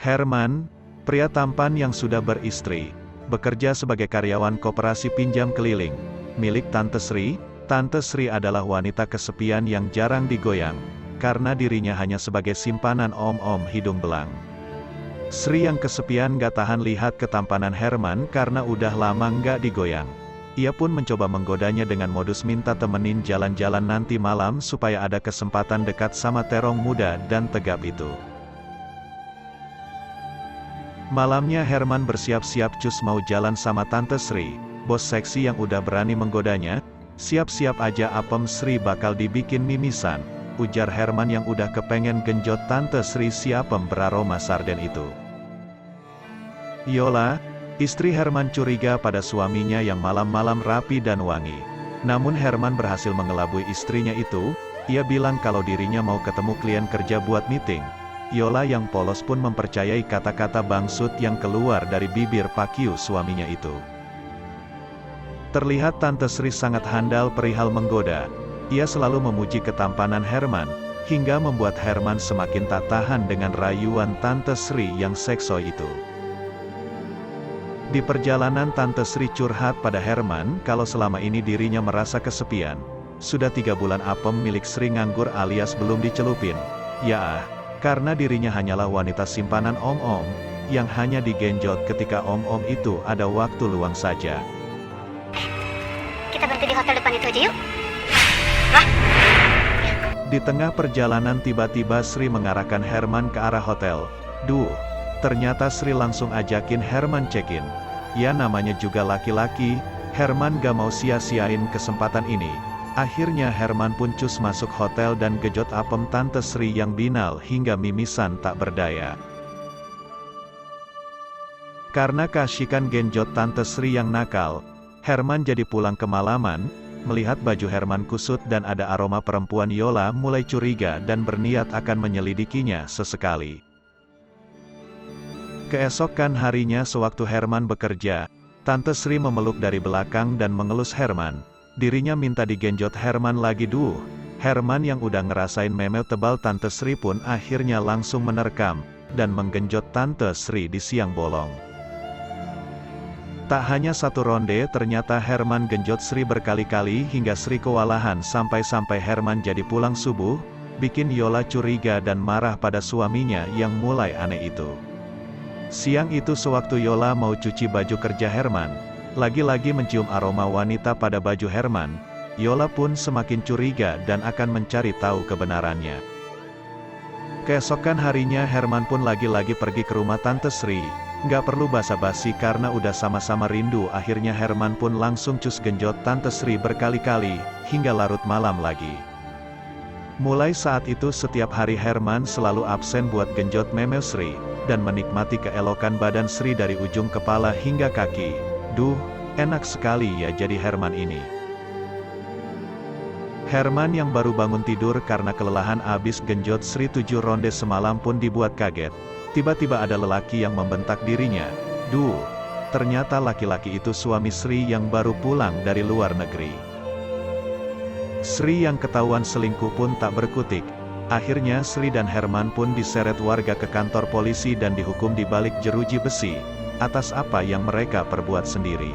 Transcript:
Herman, pria tampan yang sudah beristri, bekerja sebagai karyawan koperasi pinjam keliling, milik Tante Sri. Tante Sri adalah wanita kesepian yang jarang digoyang, karena dirinya hanya sebagai simpanan om-om hidung belang. Sri yang kesepian gak tahan lihat ketampanan Herman karena udah lama gak digoyang. Ia pun mencoba menggodanya dengan modus minta temenin jalan-jalan nanti malam supaya ada kesempatan dekat sama terong muda dan tegap itu. Malamnya Herman bersiap-siap cus mau jalan sama Tante Sri, bos seksi yang udah berani menggodanya. Siap-siap aja apem Sri bakal dibikin mimisan, ujar Herman yang udah kepengen genjot Tante Sri si apem beraroma sarden itu. Yola, istri Herman curiga pada suaminya yang malam-malam rapi dan wangi. Namun Herman berhasil mengelabui istrinya itu. Ia bilang kalau dirinya mau ketemu klien kerja buat meeting. Yola yang polos pun mempercayai kata-kata bangsut yang keluar dari bibir Pakyu suaminya itu. Terlihat Tante Sri sangat handal perihal menggoda. Ia selalu memuji ketampanan Herman, hingga membuat Herman semakin tak tahan dengan rayuan Tante Sri yang seksoi itu. Di perjalanan Tante Sri curhat pada Herman kalau selama ini dirinya merasa kesepian. Sudah 3 bulan apem milik Sri nganggur alias belum dicelupin. Ya, karena dirinya hanyalah wanita simpanan om-om, yang hanya digenjot ketika om-om itu ada waktu luang saja. Kita berhenti di hotel depan itu aja yuk. Di tengah perjalanan tiba-tiba Sri mengarahkan Herman ke arah hotel. Ternyata Sri langsung ajakin Herman check-in. Ya namanya juga laki-laki, Herman gak mau sia-siain kesempatan ini. Akhirnya Herman pun cus masuk hotel dan gejot apem Tante Sri yang binal hingga mimisan tak berdaya. Karena keasyikan genjot Tante Sri yang nakal, Herman jadi pulang kemalaman. Melihat baju Herman kusut dan ada aroma perempuan, Yola mulai curiga dan berniat akan menyelidikinya sesekali. Keesokan harinya sewaktu Herman bekerja, Tante Sri memeluk dari belakang dan mengelus Herman. Dirinya minta digenjot Herman lagi. Herman yang udah ngerasain memel tebal Tante Sri pun akhirnya langsung menerkam, dan menggenjot Tante Sri di siang bolong. Tak hanya satu ronde, ternyata Herman genjot Sri berkali-kali hingga Sri kewalahan sampai-sampai Herman jadi pulang subuh, bikin Yola curiga dan marah pada suaminya yang mulai aneh itu. Siang itu sewaktu Yola mau cuci baju kerja Herman, lagi-lagi mencium aroma wanita pada baju Herman, Yola pun semakin curiga dan akan mencari tahu kebenarannya. Keesokan harinya Herman pun lagi-lagi pergi ke rumah Tante Sri. Nggak perlu basa-basi karena udah sama-sama rindu. Akhirnya Herman pun langsung cus genjot Tante Sri berkali-kali, hingga larut malam lagi. Mulai saat itu setiap hari Herman selalu absen buat genjot memel Sri, dan menikmati keelokan badan Sri dari ujung kepala hingga kaki. Enak sekali ya jadi Herman ini. Herman yang baru bangun tidur karena kelelahan abis genjot Sri 7 ronde semalam pun dibuat kaget. Tiba-tiba ada lelaki yang membentak dirinya. Ternyata laki-laki itu suami Sri yang baru pulang dari luar negeri. Sri yang ketahuan selingkuh pun tak berkutik. Akhirnya Sri dan Herman pun diseret warga ke kantor polisi dan dihukum di balik jeruji besi, atas apa yang mereka perbuat sendiri.